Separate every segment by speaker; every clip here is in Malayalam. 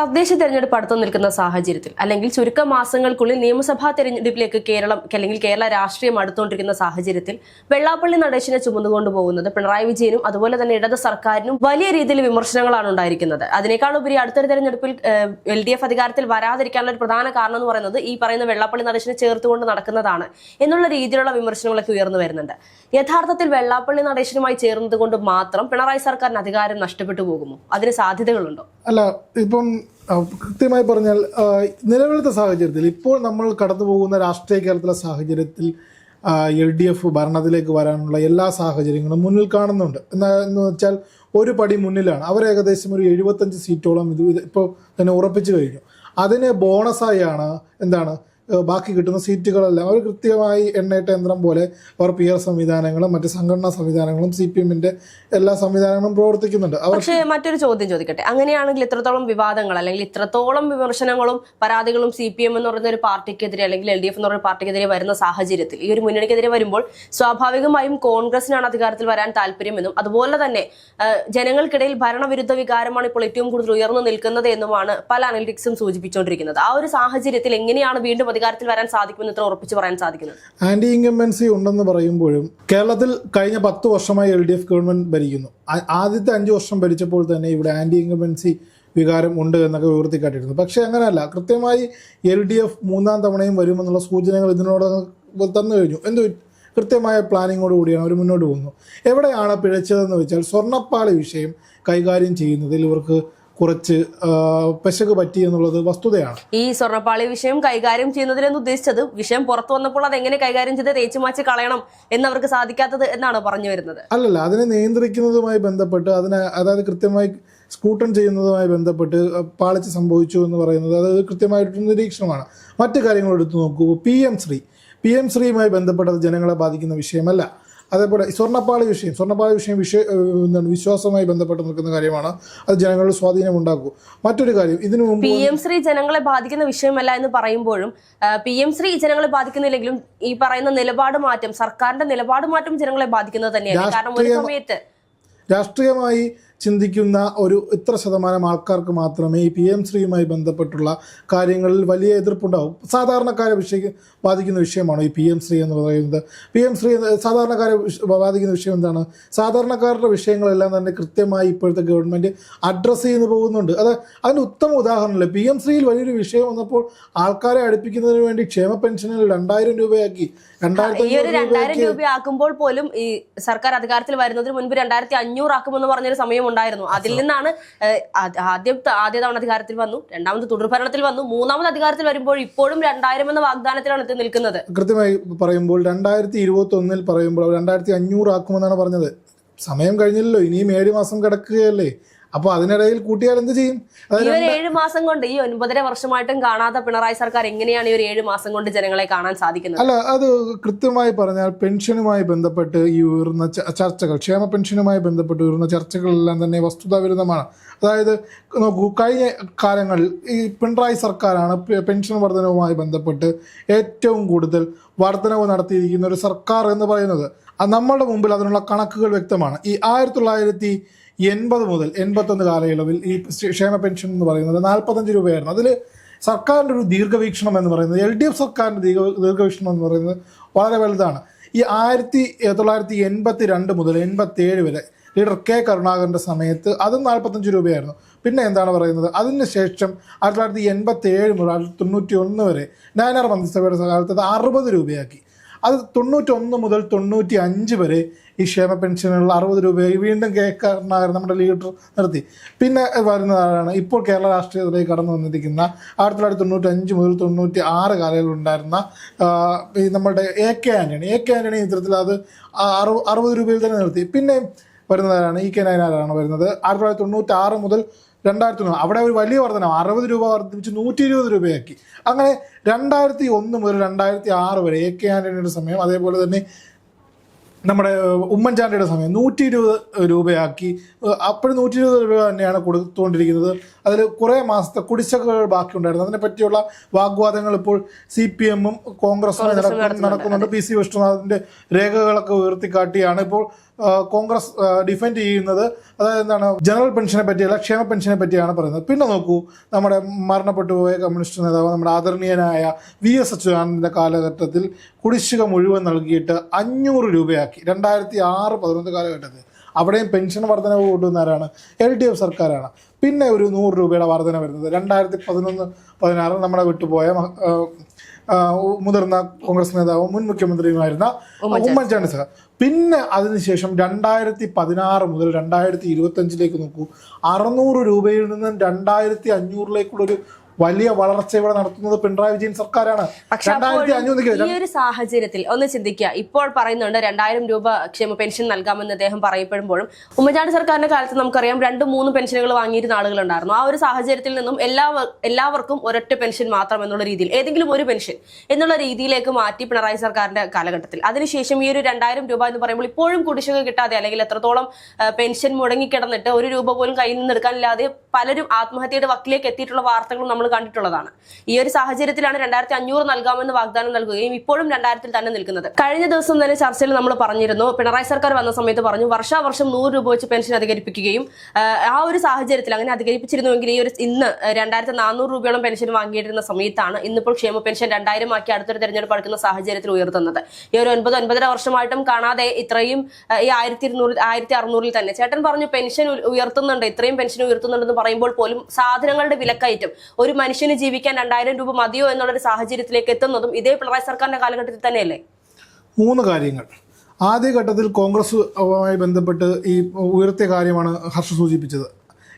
Speaker 1: തദ്ദേശ തെരഞ്ഞെടുപ്പ് അടുത്തു നിൽക്കുന്ന സാഹചര്യത്തിൽ അല്ലെങ്കിൽ ചുരുക്ക മാസങ്ങൾക്കുള്ളിൽ നിയമസഭാ തെരഞ്ഞെടുപ്പിലേക്ക് കേരള രാഷ്ട്രീയം അടുത്തുകൊണ്ടിരിക്കുന്ന സാഹചര്യത്തിൽ വെള്ളാപ്പള്ളി നടേശനെ ചുമന്നുകൊണ്ടു പോകുന്നത് പിണറായി വിജയനും അതുപോലെ തന്നെ ഇടത് സർക്കാരിനും വലിയ രീതിയിൽ വിമർശനങ്ങളാണ് ഉണ്ടായിരിക്കുന്നത്. അതിനേക്കാളുപരി അടുത്തൊരു തെരഞ്ഞെടുപ്പിൽ LDF അധികാരത്തിൽ വരാതിരിക്കാനുള്ള ഒരു പ്രധാന കാരണം എന്ന് പറയുന്നത് ഈ പറയുന്ന വെള്ളാപ്പള്ളി നടേശനെ ചേർത്തുകൊണ്ട് നടക്കുന്നതാണ് എന്നുള്ള രീതിയിലുള്ള വിമർശനങ്ങളൊക്കെ ഉയർന്നു വരുന്നുണ്ട്. യഥാർത്ഥത്തിൽ വെള്ളാപ്പള്ളി നടേശനുമായി ചേർന്നത് കൊണ്ട് മാത്രം പിണറായി സർക്കാരിന് അധികാരം നഷ്ടപ്പെട്ടു പോകുമോ? അതിന് സാധ്യതകളുണ്ടോ?
Speaker 2: അല്ല, ഇപ്പം കൃത്യമായി പറഞ്ഞാൽ നിലവിലത്തെ സാഹചര്യത്തിൽ ഇപ്പോൾ നമ്മൾ കടന്നു പോകുന്ന രാഷ്ട്രീയ കേരളത്തിലെ സാഹചര്യത്തിൽ LDF ഭരണത്തിലേക്ക് വരാനുള്ള എല്ലാ സാഹചര്യങ്ങളും മുന്നിൽ കാണുന്നുണ്ട്. എന്ന് വെച്ചാൽ ഒരു പടി മുന്നിലാണ്. അവർ ഏകദേശം ഒരു 75 സീറ്റോളം ഇപ്പോൾ തന്നെ ഉറപ്പിച്ചു കഴിഞ്ഞു. അതിന് ബോണസായാണ് ബാക്കി കിട്ടുന്ന സീറ്റുകളെല്ലാം അവർ കൃത്യമായി എണ്ണയിട്ട യന്ത്രം പോലെ അവർ PR സംവിധാനങ്ങളും മറ്റ് സംഘടനാ സംവിധാനങ്ങളും CPM-ന്റെ എല്ലാ സംവിധാനങ്ങളും പ്രവർത്തിക്കുന്നുണ്ട്.
Speaker 1: പക്ഷേ മറ്റൊരു ചോദ്യം ചോദിക്കട്ടെ, അങ്ങനെയാണെങ്കിൽ ഇത്രത്തോളം വിവാദങ്ങൾ അല്ലെങ്കിൽ ഇത്രത്തോളം വിമർശനങ്ങളും പരാതികളും CPM എന്ന് പറയുന്ന ഒരു പാർട്ടിക്കെതിരെ അല്ലെങ്കിൽ LDF എന്ന് പറയുന്ന പാർട്ടിക്കെതിരെ വരുന്ന സാഹചര്യത്തിൽ ഈ ഒരു മുന്നണിക്കെതിരെ വരുമ്പോൾ സ്വാഭാവികമായും കോൺഗ്രസിനാണ് അധികാരത്തിൽ വരാൻ താല്പര്യമെന്നും അതുപോലെ തന്നെ ജനങ്ങൾക്കിടയിൽ ഭരണവിരുദ്ധ വികാരമാണ് ഇപ്പോൾ ഏറ്റവും കൂടുതൽ ഉയർന്നു നിൽക്കുന്നത് എന്നുമാണ് പല അനലിറ്റിക്സും സൂചിപ്പിച്ചുകൊണ്ടിരിക്കുന്നത്. ആ ഒരു സാഹചര്യത്തിൽ എങ്ങനെയാണ് വീണ്ടും അധികാരത്തിൽ വരാൻ സാധിക്കുമെന്ന് ഇത്ര ഉറപ്പിച്ച് പറയാൻ സാധിക്കുന്നത്?
Speaker 2: ആന്റി ഇൻകംബൻസി ഉണ്ടെന്ന് പറയുമ്പോഴും കേരളത്തിൽ കഴിഞ്ഞ 10 വർഷമായി LDF ഗവൺമെന്റ് ഭരിക്കുന്നു. ആദ്യത്തെ 5 വർഷം ഭരിച്ചപ്പോൾ തന്നെ ഇവിടെ ആന്റി ഇൻകംബൻസി വികാരം ഉണ്ട് എന്നൊക്കെ ഉയർത്തിക്കാട്ടിയിരുന്നു. പക്ഷേ അങ്ങനെയല്ല, കൃത്യമായി LDF 3ാം തവണയും വരുമെന്നുള്ള സൂചനകൾ ഇതിനോട് തന്നു കഴിഞ്ഞു. കൃത്യമായ പ്ലാനിങ്ങോടുകൂടിയാണ് അവർ മുന്നോട്ട് പോകുന്നത്. എവിടെയാണ് പിഴച്ചതെന്ന് വെച്ചാൽ സ്വർണ്ണപ്പാളി വിഷയം കൈകാര്യം ചെയ്യുന്നതിൽ ഇവർക്ക് കുറച്ച് പെശക് പറ്റി എന്നുള്ളത് വസ്തുതയാണ്.
Speaker 1: ഈ സ്വർണ്ണപ്പാളി വിഷയം കൈകാര്യം ചെയ്യുന്നതിലെന്ന് ഉദ്ദേശിച്ചത് വിഷയം പുറത്തു വന്നപ്പോൾ അതെങ്ങനെ കൈകാര്യം ചെയ്ത് തേച്ചുമാച്ച് കളയണം എന്നവർക്ക് സാധിക്കാത്തത് എന്നാണ് പറഞ്ഞു വരുന്നത്.
Speaker 2: അല്ലല്ല, അതിനെ നിയന്ത്രിക്കുന്നതുമായി ബന്ധപ്പെട്ട് അതായത് കൃത്യമായി സ്കൂട്ടൺ ചെയ്യുന്നതുമായി ബന്ധപ്പെട്ട് പാളിച്ച് സംഭവിച്ചു എന്ന് പറയുന്നത് അത് കൃത്യമായിട്ടൊരു നിരീക്ഷണമാണ്. മറ്റു കാര്യങ്ങൾ എടുത്തു നോക്കൂ. PM ശ്രീയുമായി ബന്ധപ്പെട്ടത് ജനങ്ങളെ ബാധിക്കുന്ന വിഷയമല്ല. അതേപോലെ സ്വർണ്ണപ്പാളി വിഷയം വിശ്വാസവുമായി ബന്ധപ്പെട്ട് നിൽക്കുന്ന കാര്യമാണ്. അത് ജനങ്ങളുടെ സ്വാധീനം ഉണ്ടാക്കും. മറ്റൊരു കാര്യം, ഇതിനു മുമ്പ്
Speaker 1: PM ശ്രീ ജനങ്ങളെ ബാധിക്കുന്ന വിഷയമല്ല എന്ന് പറയുമ്പോഴും PM ശ്രീ ജനങ്ങളെ ബാധിക്കുന്നില്ലെങ്കിലും ഈ പറയുന്ന നിലപാട് മാറ്റം, സർക്കാരിന്റെ നിലപാട് മാറ്റം ജനങ്ങളെ ബാധിക്കുന്നത് തന്നെയാണ്. കാരണം ഒരു സമയത്ത്
Speaker 2: രാഷ്ട്രീയമായി ചിന്തിക്കുന്ന ഒരു ഇത്ര ശതമാനം ആൾക്കാർക്ക് മാത്രമേ ഈ PM ശ്രീയുമായി ബന്ധപ്പെട്ടുള്ള കാര്യങ്ങളിൽ വലിയ എതിർപ്പുണ്ടാവും. സാധാരണക്കാരെ ബാധിക്കുന്ന വിഷയമാണോ ഈ PM ശ്രീ എന്ന് പറയുന്നത്? PM ശ്രീ സാധാരണക്കാരെ ബാധിക്കുന്ന വിഷയം എന്താണ്? സാധാരണക്കാരുടെ വിഷയങ്ങളെല്ലാം തന്നെ കൃത്യമായി ഇപ്പോഴത്തെ ഗവൺമെൻറ് അഡ്രസ്സ് ചെയ്യുന്നു പോകുന്നുണ്ട്. അതിന് ഉത്തമ ഉദാഹരണമല്ലേ PM ശ്രീയിൽ വലിയൊരു വിഷയം വന്നപ്പോൾ ആൾക്കാരെ അടുപ്പിക്കുന്നതിന് വേണ്ടി ക്ഷേമ പെൻഷനിൽ 2000 രൂപയാക്കി.
Speaker 1: 2000 രൂപയാക്കുമ്പോൾ പോലും ഈ സർക്കാർ അധികാരത്തിൽ വരുന്നതിന് മുൻപ് 2500 ആക്കുമെന്ന് പറഞ്ഞൊരു സമയം ഉണ്ടായിരുന്നു. അതിൽ നിന്നാണ് ആദ്യ തവണ അധികാരത്തിൽ വന്നു, രണ്ടാമത് തുടർഭരണത്തിൽ വന്നു, മൂന്നാമത് അധികാരത്തിൽ വരുമ്പോൾ ഇപ്പോഴും 2000 എന്ന വാഗ്ദാനത്തിലാണ് എത്തി നിൽക്കുന്നത്.
Speaker 2: കൃത്യമായി പറയുമ്പോൾ 2021 പറയുമ്പോൾ 2500 ആക്കുമെന്നാണ് പറഞ്ഞത്. സമയം കഴിഞ്ഞില്ലല്ലോ, ഇനിയും 7 മാസം കിടക്കുകയല്ലേ. അപ്പോൾ അതിനിടയിൽ കൂട്ടിയാൽ എന്ത് ചെയ്യും?
Speaker 1: ഈ ഒരു 7 മാസം കൊണ്ട്, ഈ 9.5 വർഷമായിട്ടും കാണാത്ത പിണറായി സർക്കാർ എങ്ങനെയാണ് ഈ ഒരു 7 മാസം കൊണ്ട് ജനങ്ങളെ കാണാൻ സാധിക്കുന്നത്?
Speaker 2: അല്ല, അത് കൃത്യമായി പറഞ്ഞാൽ പെൻഷനുമായി ബന്ധപ്പെട്ട് ഈ ഉയർന്ന ചർച്ചകൾ, ക്ഷേമ പെൻഷനുമായി ബന്ധപ്പെട്ട് ഉയർന്ന ചർച്ചകളെല്ലാം തന്നെ വസ്തുതാവിരുദ്ധമാണ്. അതായത് നോക്കൂ, കഴിഞ്ഞ കാലങ്ങളിൽ ഈ പിണറായി സർക്കാരാണ് പെൻഷൻ വർധനവുമായി ബന്ധപ്പെട്ട് ഏറ്റവും കൂടുതൽ വർധനവ് നടത്തിയിരിക്കുന്ന ഒരു സർക്കാർ എന്ന് പറയുന്നത്. നമ്മളുടെ മുമ്പിൽ അതിനുള്ള കണക്കുകൾ വ്യക്തമാണ്. ഈ 1980 മുതൽ 81 കാലയളവിൽ ഈ ക്ഷേമ പെൻഷൻ എന്ന് പറയുന്നത് 45 രൂപയായിരുന്നു. അതിൽ സർക്കാരിൻ്റെ ഒരു ദീർഘവീക്ഷണം എന്ന് പറയുന്നത്, LDF സർക്കാരിൻ്റെ ദീർഘവീക്ഷണം എന്ന് പറയുന്നത് വളരെ വലുതാണ്. ഈ 1982 മുതൽ 87 വരെ ലീഡർ K കരുണാകരൻ്റെ സമയത്ത് അതും 45 രൂപയായിരുന്നു. പിന്നെ എന്താണ് പറയുന്നത്, അതിന് ശേഷം 1987 മുതൽ 1991 വരെ നയനാർ മന്ത്രിസഭയുടെ കാലത്ത് അത് 60 രൂപയാക്കി. അത് 91 മുതൽ 95 വരെ ഈ ക്ഷേമ പെൻഷനുള്ള 60 രൂപയായി വീണ്ടും K കരുണാകരൻ നമ്മുടെ ലീഡർ നിർത്തി. പിന്നെ വരുന്നതാണ് ഇപ്പോൾ കേരള രാഷ്ട്രീയത്തിലേക്ക് കടന്നു വന്നിരിക്കുന്ന 1995 മുതൽ 96 കാലയളവിലുണ്ടായിരുന്ന ഈ നമ്മുടെ AK ആൻ്റണി ചിത്രത്തിൽ അത് 60 രൂപയിൽ തന്നെ നിർത്തി. പിന്നെ വരുന്നതാണ് EK നായനാരാണ് വരുന്നത് 1996 മുതൽ 2001. അവിടെ ഒരു വലിയ വർധന, 60 രൂപ വർദ്ധിപ്പിച്ച് 120 രൂപയാക്കി. അങ്ങനെ 2001 മുതൽ 2006 വരെ AK ആൻ്റണിയുടെ സമയം, അതേപോലെ തന്നെ നമ്മുടെ ഉമ്മൻചാണ്ടിയുടെ സമയം 120 രൂപയാക്കി. അപ്പോഴും 120 രൂപ തന്നെയാണ് കൊടുത്തുകൊണ്ടിരിക്കുന്നത്. അതിൽ കുറേ മാസത്തെ കുടിശ്ശികകൾ ബാക്കിയുണ്ടായിരുന്നു. അതിനെപ്പറ്റിയുള്ള വാഗ്വാദങ്ങൾ ഇപ്പോൾ CPM-ഉം കോൺഗ്രസും നടക്കുന്നുണ്ട്. PC വിഷ്ണുനാഥിൻ്റെ രേഖകളൊക്കെ ഉയർത്തിക്കാട്ടിയാണ് ഇപ്പോൾ കോൺഗ്രസ് ഡിഫെൻഡ് ചെയ്യുന്നത് അതായത് എന്താണ് ജനറൽ പെൻഷനെ പറ്റിയല്ല ക്ഷേമ പെൻഷനെ പറ്റിയാണ് പറയുന്നത്. പിന്നെ നോക്കൂ, നമ്മുടെ മരണപ്പെട്ടു പോയ കമ്മ്യൂണിസ്റ്റ് നേതാവ് നമ്മുടെ ആദരണീയനായ VS അച്യുതാനന്ദൻ്റെ കാലഘട്ടത്തിൽ കുടിശ്ശിക മുഴുവൻ നൽകിയിട്ട് 500 രൂപയാക്കി. 2006-11 കാലഘട്ടത്തിൽ അവിടെയും പെൻഷൻ വർധനവ് കൊണ്ടുവന്നവരാണ് LDF സർക്കാരാണ്. പിന്നെ ഒരു 100 രൂപയുടെ വർധന വരുന്നത് 2011-16 നമ്മുടെ വിട്ടുപോയ മുതിർന്ന കോൺഗ്രസ് നേതാവും മുൻ മുഖ്യമന്ത്രിയുമായിരുന്ന ഉമ്മൻചാണ്ടി സാർ. പിന്നെ അതിനുശേഷം 2016 മുതൽ 2025 നോക്കൂ, 600 രൂപയിൽ നിന്ന് 2500 വലിയ വളർച്ച ഇവിടെ നടത്തുന്നത് പിണറായി വിജയൻ സർക്കാരാണ്.
Speaker 1: പക്ഷെ ഈ ഒരു സാഹചര്യത്തിൽ ഒന്ന് ചിന്തിക്കുക, ഇപ്പോൾ പറയുന്നുണ്ട് 2000 രൂപ ക്ഷേമ പെൻഷൻ നൽകാമെന്ന് അദ്ദേഹം പറയപ്പെടുമ്പോഴും ഉമ്മൻചാണ്ടി സർക്കാരിന്റെ കാലത്ത് നമുക്കറിയാം 2-3 പെൻഷനുകൾ വാങ്ങിയിരുന്ന ആളുകളുണ്ടായിരുന്നു. ആ ഒരു സാഹചര്യത്തിൽ നിന്നും എല്ലാവർക്കും ഒരൊറ്റ പെൻഷൻ മാത്രം എന്നുള്ള രീതിയിൽ, ഏതെങ്കിലും ഒരു പെൻഷൻ എന്നുള്ള രീതിയിലേക്ക് മാറ്റി പിണറായി സർക്കാരിന്റെ കാലഘട്ടത്തിൽ. അതിനുശേഷം ഈ ഒരു 2000 രൂപ എന്ന് പറയുമ്പോൾ ഇപ്പോഴും കുടിശ്ശിക കിട്ടാതെ അല്ലെങ്കിൽ എത്രത്തോളം പെൻഷൻ മുടങ്ങിക്കിടന്നിട്ട് 1 രൂപ പോലും കയ്യിൽ നിന്ന് എടുക്കാനില്ലാതെ പലരും ആത്മഹത്യയുടെ വക്കിലേക്ക് എത്തിയിട്ടുള്ള വാർത്തകളും നമ്മൾ കണ്ടിട്ടുള്ളതാണ്. ഈ ഒരു സാഹചര്യത്തിലാണ് 2500 നൽകാമെന്ന് വാഗ്ദാനം നൽകുകയും ഇപ്പോഴും 2000 തന്നെ നിൽക്കുന്നത്. കഴിഞ്ഞ ദിവസം തന്നെ ചർച്ചയിൽ നമ്മൾ പറഞ്ഞിരുന്നു, പിണറായി സർക്കാർ വന്ന സമയത്ത് പറഞ്ഞു വർഷാവർഷം 100 രൂപ വെച്ച് പെൻഷൻ അധികരിപ്പിക്കുകയും ആ ഒരു സാഹചര്യത്തിൽ അങ്ങനെ അധികരിപ്പിച്ചിരുന്നുവെങ്കിൽ ഈ ഒരു ഇന്ന് 2400 രൂപയോളം പെൻഷൻ വാങ്ങിയിരുന്ന സമയത്താണ് ഇന്നിപ്പോൾ ക്ഷേമ പെൻഷൻ 2000 ആക്കി അടുത്തൊരു തെരഞ്ഞെടുപ്പ് അടുക്കുന്ന സാഹചര്യത്തിൽ ഉയർത്തുന്നത്. ഈ ഒരു 9-9.5 വർഷമായിട്ടും കാണാതെ ഇത്രയും ഈ 1600-ൽ തന്നെ ചേട്ടൻ പറഞ്ഞു പെൻഷൻ ഉയർത്തുന്നുണ്ട്, ഇത്രയും പെൻഷൻ ഉയർത്തുന്നുണ്ടെന്ന് പറയുമ്പോൾ പോലും സാധനങ്ങളുടെ വിലക്കയറ്റം, ഒരു മനുഷ്യന് ജീവിക്കാൻ 2000 രൂപ മതിയോ എന്നുള്ളൊരു സാഹചര്യത്തിലേക്ക് എത്തുന്നതും ഇതേ പിണറായി സർക്കാരിന്റെ കാലഘട്ടത്തിൽ തന്നെയല്ലേ? 3
Speaker 2: കാര്യങ്ങൾ. ആദ്യഘട്ടത്തിൽ കോൺഗ്രസുമായി ബന്ധപ്പെട്ട് ഈ ഉയർത്തിയ കാര്യമാണ് ഹർഷ സൂചിപ്പിച്ചത്.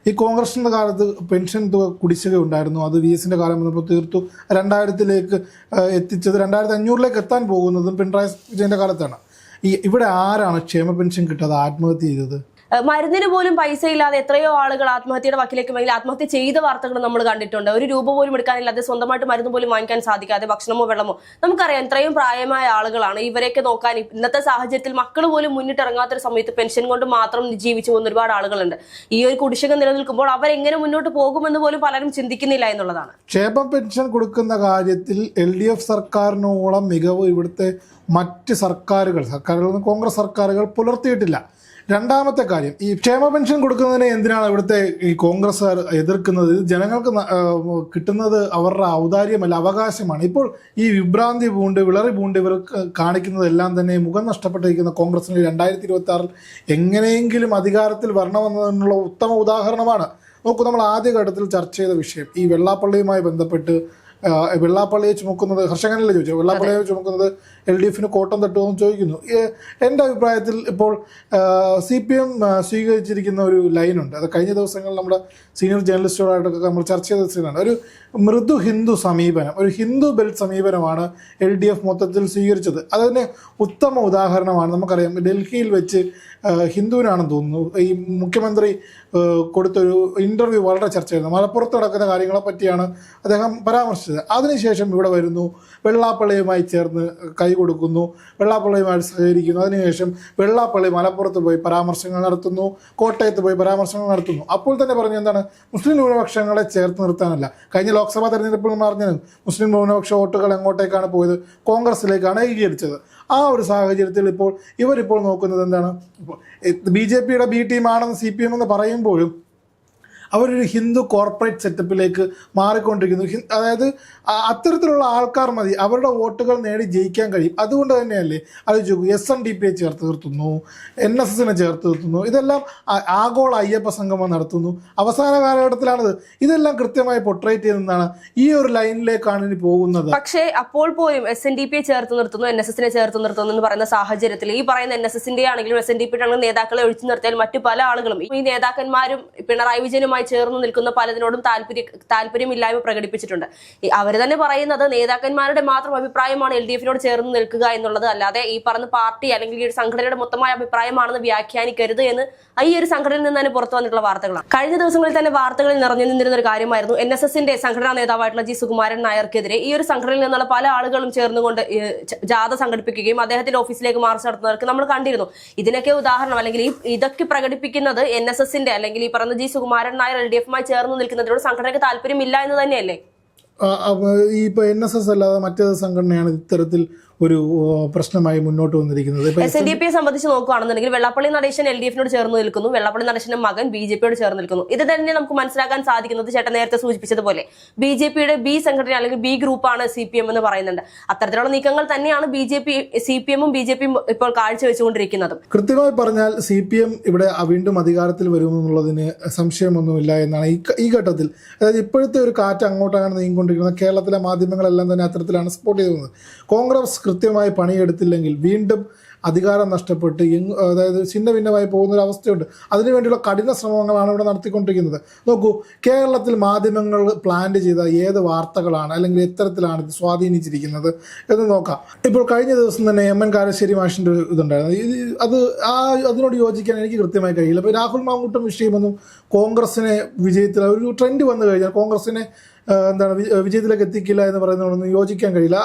Speaker 2: ഈ കോൺഗ്രസിൻ്റെ കാലത്ത് പെൻഷൻ തുക കുടിശ്ശിക ഉണ്ടായിരുന്നു. അത് VSന്റെ കാലം വന്നപ്പോൾ തീർത്തു 2000-ലേക്ക് എത്തിച്ചത്. 2500-ലേക്ക് എത്താൻ പോകുന്നതും പിണറായി വിജയന്റെ കാലത്താണ്. ഇവിടെ ആരാണ് ക്ഷേമ പെൻഷൻ കിട്ടാതെ ആത്മഹത്യ ചെയ്തത്?
Speaker 1: മരുന്നിന് പോലും പൈസ ഇല്ലാതെ എത്രയോ ആളുകൾ ആത്മഹത്യയുടെ വക്കിലേക്ക് അല്ലെങ്കിൽ ആത്മഹത്യ ചെയ്ത വാർത്തകൾ നമ്മൾ കണ്ടിട്ടുണ്ട്. 1 രൂപ പോലും എടുക്കാനില്ലാതെ, സ്വന്തമായിട്ട് മരുന്ന് പോലും വാങ്ങിക്കാൻ സാധിക്കാതെ, ഭക്ഷണമോ വെള്ളമോ. നമുക്കറിയാം ഇത്രയും പ്രായമായ ആളുകളാണ്. ഇവരെയൊക്കെ നോക്കാൻ ഇന്നത്തെ സാഹചര്യത്തിൽ മക്കൾ പോലും മുന്നിട്ടിറങ്ങാത്തൊരു സമയത്ത് പെൻഷൻ കൊണ്ട് മാത്രം ജീവിച്ചു പോകുന്ന ഒരുപാട് ആളുകളുണ്ട്. ഈ ഒരു കുടിശ്ശിക നിലനിൽക്കുമ്പോൾ അവരെങ്ങനെ മുന്നോട്ട് പോകുമെന്ന് പോലും പലരും ചിന്തിക്കുന്നില്ല എന്നുള്ളതാണ്.
Speaker 2: ക്ഷേമ പെൻഷൻ കൊടുക്കുന്ന കാര്യത്തിൽ LDF സർക്കാരിനോളം മികവ് ഇവിടുത്തെ മറ്റ് സർക്കാരുകൾ കോൺഗ്രസ് സർക്കാരുകൾ പുലർത്തിയിട്ടില്ല. രണ്ടാമത്തെ കാര്യം, ഈ ക്ഷേമ പെൻഷൻ കൊടുക്കുന്നതിനെ എന്തിനാണ് ഇവിടുത്തെ ഈ കോൺഗ്രസ്സുകാർ എതിർക്കുന്നത്? ജനങ്ങൾക്ക് കിട്ടുന്നത് അവരുടെ ഔദാര്യമല്ല, അവകാശമാണ്. ഇപ്പോൾ ഈ വിഭ്രാന്തി പൂണ്ട് വിളറി പൂണ്ട് ഇവർ കാണിക്കുന്നതെല്ലാം തന്നെ മുഖം നഷ്ടപ്പെട്ടിരിക്കുന്ന കോൺഗ്രസിന് 2026 എങ്ങനെയെങ്കിലും അധികാരത്തിൽ വരണമെന്നതിനുള്ള ഉത്തമ ഉദാഹരണമാണ്. നോക്കൂ, നമ്മൾ ആദ്യഘട്ടത്തിൽ ചർച്ച ചെയ്ത വിഷയം ഈ വെള്ളാപ്പള്ളിയുമായി ബന്ധപ്പെട്ട് വെള്ളാപ്പള്ളിയെ ചുമക്കുന്നത്, ഹർഷകനല്ലേ ചോദിച്ചു, വെള്ളാപ്പള്ളിയെ ചുമക്കുന്നത് LDFന് കോട്ടം തട്ടുമെന്ന് ചോദിക്കുന്നു. എൻ്റെ അഭിപ്രായത്തിൽ ഇപ്പോൾ CPM സ്വീകരിച്ചിരിക്കുന്ന ഒരു ലൈനുണ്ട്. അത് കഴിഞ്ഞ ദിവസങ്ങളിൽ നമ്മുടെ സീനിയർ ജേർണലിസ്റ്റുകളായിട്ടൊക്കെ നമ്മൾ ചർച്ച ചെയ്ത സ്ഥിതിയാണ്. ഒരു മൃദു ഹിന്ദു സമീപനം, ഒരു ഹിന്ദു ബെൽറ്റ് സമീപനമാണ് LDF മൊത്തത്തിൽ സ്വീകരിച്ചത്. അതിന് ഉത്തമ ഉദാഹരണമാണ്. നമുക്കറിയാം ഡൽഹിയിൽ വെച്ച് ഹിന്ദുവിനാണെന്ന് തോന്നുന്നു ഈ മുഖ്യമന്ത്രി കൊടുത്തൊരു ഇൻ്റർവ്യൂ വളരെ ചർച്ച ചെയ്യുന്നത്. മലപ്പുറത്ത് നടക്കുന്ന കാര്യങ്ങളെ പറ്റിയാണ് അദ്ദേഹം പരാമർശിച്ചത്. അതിനുശേഷം ഇവിടെ വരുന്നു, വെള്ളാപ്പള്ളിയുമായി ചേർന്ന് കൈ കൊടുക്കുന്നു, വെള്ളാപ്പള്ളിയുമായി സഹകരിക്കുന്നു. അതിനുശേഷം വെള്ളാപ്പള്ളി മലപ്പുറത്ത് പോയി പരാമർശങ്ങൾ നടത്തുന്നു, കോട്ടയത്ത് പോയി പരാമർശങ്ങൾ നടത്തുന്നു. അപ്പോൾ തന്നെ പറഞ്ഞു എന്താണ്, മുസ്ലിം ന്യൂനപക്ഷങ്ങളെ ചേർത്ത് നിർത്താനല്ല. കഴിഞ്ഞ ലോക്സഭാ തെരഞ്ഞെടുപ്പിൽ പറഞ്ഞത് മുസ്ലിം ന്യൂനപക്ഷ വോട്ടുകൾ എങ്ങോട്ടേക്കാണ് പോയത്? കോൺഗ്രസിലേക്കാണ് ഏകീകരിച്ചത്. ആ ഒരു സാഹചര്യത്തിൽ ഇവരിപ്പോൾ നോക്കുന്നത് എന്താണ്, BJPയുടെ B ടീമാണെന്ന് CPM എന്ന് പറയുമ്പോഴും അവരൊരു ഹിന്ദു കോർപ്പറേറ്റ് സെറ്റപ്പിലേക്ക് മാറിക്കൊണ്ടിരിക്കുന്നു. അതായത് അത്തരത്തിലുള്ള ആൾക്കാർ മതി, അവരുടെ വോട്ടുകൾ നേടി ജയിക്കാൻ കഴിയും. അതുകൊണ്ട് തന്നെയല്ലേ അത് SNDPയെ ചേർത്ത് നിർത്തുന്നു, NSSനെ ചേർത്ത് നിർത്തുന്നു, ഇതെല്ലാം ആഗോള അയ്യപ്പ സംഗമം നടത്തുന്നു. അവസാന കാലഘട്ടത്തിലാണിത്. ഇതെല്ലാം കൃത്യമായി പൊർട്രേറ്റ് ചെയ്യുന്നതാണ്. ഈ ഒരു ലൈനിലേക്കാണ് ഇനി പോകുന്നത്.
Speaker 1: പക്ഷേ അപ്പോൾ പോലും SNDPയെ ചേർത്ത് നിർത്തുന്നു, NSSനെ ചേർത്ത് നിർത്തുന്നു എന്ന് പറയുന്ന സാഹചര്യത്തിൽ ഈ പറയുന്ന NSSന്റെ ആണെങ്കിലും SNDPയുടെ ആണെങ്കിലും നേതാക്കളെ ഒഴിച്ചു നിർത്തിയാൽ മറ്റു പല ആളുകളും ഈ നേതാക്കന്മാരും പിണറായി വിജയനുമായി ചേർന്ന് നിൽക്കുന്ന പലതിനോടും താല്പര്യമില്ലായ്മ പ്രകടിപ്പിച്ചിട്ടുണ്ട്. അവർ തന്നെ പറയുന്നത് നേതാക്കന്മാരുടെ മാത്രം അഭിപ്രായമാണ് LDFനോട് ചേർന്ന് നിൽക്കുക എന്നുള്ളത്, അല്ലാതെ ഈ പറഞ്ഞ പാർട്ടി അല്ലെങ്കിൽ ഈ ഒരു സംഘടനയുടെ മൊത്തമായ അഭിപ്രായമാണെന്ന് വ്യാഖ്യാനിക്കരുത് എന്ന് ഈ ഒരു സംഘടനയിൽ നിന്ന് തന്നെ പുറത്തു വന്നിട്ടുള്ള വാർത്തകളാണ്. കഴിഞ്ഞ ദിവസങ്ങളിൽ തന്നെ വാർത്തകളിൽ നിറഞ്ഞു നിന്നിരുന്ന ഒരു കാര്യമായിരുന്നു NSSന്റെ സംഘടനാ നേതാവായിട്ടുള്ള G സുകുമാരൻ നായർക്കെതിരെ ഈ ഒരു സംഘടനയിൽ നിന്നുള്ള പല ആളുകളും ചേർന്നുകൊണ്ട് ജാഥ സംഘടിപ്പിക്കുകയും അദ്ദേഹത്തിന്റെ ഓഫീസിലേക്ക് മാർച്ച് നടത്തുന്നവർക്ക് നമ്മൾ കണ്ടിരുന്നു. ഇതിനൊക്കെ ഉദാഹരണം അല്ലെങ്കിൽ ഇതൊക്കെ പ്രകടിപ്പിക്കുന്നത് NSSന്റെ അല്ലെങ്കിൽ ഈ പറഞ്ഞ G സുകുമാരൻ നായർ LDFുമായി ചേർന്ന് നിൽക്കുന്നതിനോട് സംഘടനയ്ക്ക് താല്പര്യമില്ല എന്ന് തന്നെയല്ലേ?
Speaker 2: ഈ ഇപ്പോൾ NSS അല്ലാതെ മറ്റേത് സംഘടനയാണ് ഇത്തരത്തിൽ ഒരു പ്രശ്നമായി മുന്നോട്ട് വന്നിരിക്കുന്നത്. ഇപ്പൊ
Speaker 1: SNDP സംബന്ധിച്ച് നോക്കുകയാണെന്നുണ്ടെങ്കിൽ വെള്ളാപ്പള്ളി നടേശൻ LDF-നോട് ചേർന്ന് നിൽക്കുന്നു, വെള്ളാപ്പള്ളി നടേശന്റെ മകൻ BJP-യോട് ചേർന്ന് നിൽക്കുന്നു. ഇത് തന്നെ നമുക്ക് മനസ്സിലാക്കാൻ സാധിക്കുന്നത് ചേട്ടൻ നേരത്തെ സൂചിപ്പിച്ചതുപോലെ BJP-യുടെ B സംഘടന അല്ലെങ്കിൽ B ഗ്രൂപ്പാണ് CPM എന്ന് പറയുന്നുണ്ട്. അത്തരത്തിലുള്ള നീക്കങ്ങൾ തന്നെയാണ് CPM-ഉം BJP-യും ഇപ്പോൾ കാഴ്ചവെച്ചുകൊണ്ടിരിക്കുന്നത്.
Speaker 2: കൃത്യമായി പറഞ്ഞാൽ CPM ഇവിടെ വീണ്ടും അധികാരത്തിൽ വരുമെന്നുള്ളതിന് സംശയമൊന്നുമില്ല എന്നാണ് ഈ ഘട്ടത്തിൽ. അതായത് ഇപ്പോഴത്തെ ഒരു കാറ്റ് അങ്ങോട്ടാണ് നീങ്ങിക്കൊണ്ടിരിക്കുന്നത്. കേരളത്തിലെ മാധ്യമങ്ങളെല്ലാം തന്നെ അത്തരത്തിലാണ് സപ്പോർട്ട് ചെയ്യുന്നത്. കോൺഗ്രസ് കൃത്യമായി പണിയെടുത്തില്ലെങ്കിൽ വീണ്ടും അധികാരം നഷ്ടപ്പെട്ട് അതായത് ഛിന്ന ഭിന്നമായി പോകുന്നൊരവസ്ഥയുണ്ട്. അതിനുവേണ്ടിയുള്ള കഠിന ശ്രമങ്ങളാണ് ഇവിടെ നടത്തിക്കൊണ്ടിരിക്കുന്നത്. നോക്കൂ, കേരളത്തിൽ മാധ്യമങ്ങൾ പ്ലാൻ ചെയ്ത ഏത് വാർത്തകളാണ് അല്ലെങ്കിൽ എത്തരത്തിലാണ് ഇത് സ്വാധീനിച്ചിരിക്കുന്നത് എന്ന് നോക്കാം. ഇപ്പോൾ കഴിഞ്ഞ ദിവസം തന്നെ MN കാരശ്ശേരി മാഷിൻ്റെ ഒരു ഇതുണ്ടായിരുന്നു. അതിനോട് യോജിക്കാൻ എനിക്ക് കൃത്യമായി കഴിയില്ല. ഇപ്പോൾ രാഹുൽ മാങ്കൂട്ടം വിഷയമൊന്നും കോൺഗ്രസിനെ വിജയത്തിൽ ഒരു ട്രെൻഡ് വന്നു കഴിഞ്ഞാൽ കോൺഗ്രസിനെ വിജയത്തിലേക്ക് എത്തിക്കില്ല എന്ന് പറയുന്നതൊന്നും യോജിക്കാൻ കഴിയില്ല.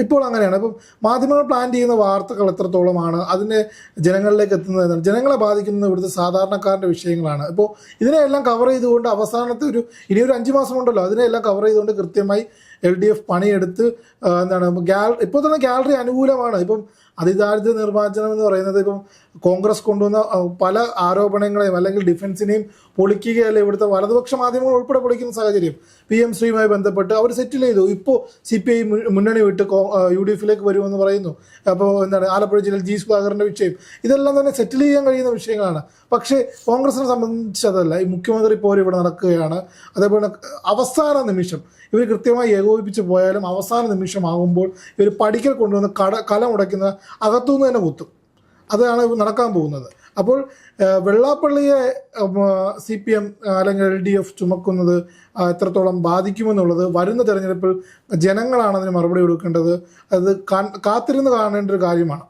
Speaker 2: ഇപ്പോൾ അങ്ങനെയാണ്. ഇപ്പം മാധ്യമങ്ങൾ പ്ലാൻ ചെയ്യുന്ന വാർത്തകൾ എത്രത്തോളമാണ് അതിനെ ജനങ്ങളിലേക്ക് എത്തുന്നത്, ജനങ്ങളെ ബാധിക്കുന്നത് ഇവിടുത്തെ സാധാരണക്കാരുടെ വിഷയങ്ങളാണ്. ഇപ്പോൾ ഇതിനെയെല്ലാം കവർ ചെയ്തുകൊണ്ട് അവസാനത്തെ ഇനിയൊരു 5 മാസമുണ്ടല്ലോ, അതിനെല്ലാം കവർ ചെയ്തുകൊണ്ട് കൃത്യമായി LDF പണിയെടുത്ത് ഇപ്പോൾ തന്നെ ഗാലറി അനുകൂലമാണ്. ഇപ്പം അതിദാരിദ്ര്യ നിർമ്മാർജ്ജനം എന്ന് പറയുന്നത് ഇപ്പം കോൺഗ്രസ് കൊണ്ടുവന്ന പല ആരോപണങ്ങളെയും അല്ലെങ്കിൽ ഡിഫൻസിനെയും പൊളിക്കുകയല്ല ഇവിടുത്തെ വലതുപക്ഷ മാധ്യമങ്ങൾ ഉൾപ്പെടെ പൊളിക്കുന്ന സാഹചര്യം. PM ശ്രീയുമായി ബന്ധപ്പെട്ട് അവർ സെറ്റിൽ ചെയ്തു. ഇപ്പോൾ CPI മുന്നണി വിട്ട് UDF-ലേക്ക് വരുമെന്ന് പറയുന്നു. അപ്പോൾ ആലപ്പുഴ ജില്ലയിൽ G സുധാകരൻ്റെ വിഷയം, ഇതെല്ലാം തന്നെ സെറ്റിൽ ചെയ്യാൻ കഴിയുന്ന വിഷയങ്ങളാണ്. പക്ഷേ കോൺഗ്രസിനെ സംബന്ധിച്ച് അതല്ല. ഈ മുഖ്യമന്ത്രി പോര് ഇവിടെ നടക്കുകയാണ്. അതേപോലെ അവസാന നിമിഷം ഇവർ കൃത്യമായി ഏകോപിപ്പിച്ച് പോയാലും അവസാന നിമിഷമാകുമ്പോൾ ഇവർ പടിക്കൽ കൊണ്ടുവന്ന് കലമുടയ്ക്കുന്ന അകത്തുനിന്ന് തന്നെ കുത്തും. അതാണ് നടക്കാൻ പോകുന്നത്. അപ്പോൾ വെള്ളാപ്പള്ളിയെ CPM അല്ലെങ്കിൽ LDF ചുമക്കുന്നത് എത്രത്തോളം ബാധിക്കുമെന്നുള്ളത് വരുന്ന തെരഞ്ഞെടുപ്പിൽ ജനങ്ങളാണ് അതിന് മറുപടി കൊടുക്കേണ്ടത്. അത് കാത്തിരുന്ന് കാണേണ്ട ഒരു കാര്യമാണ്.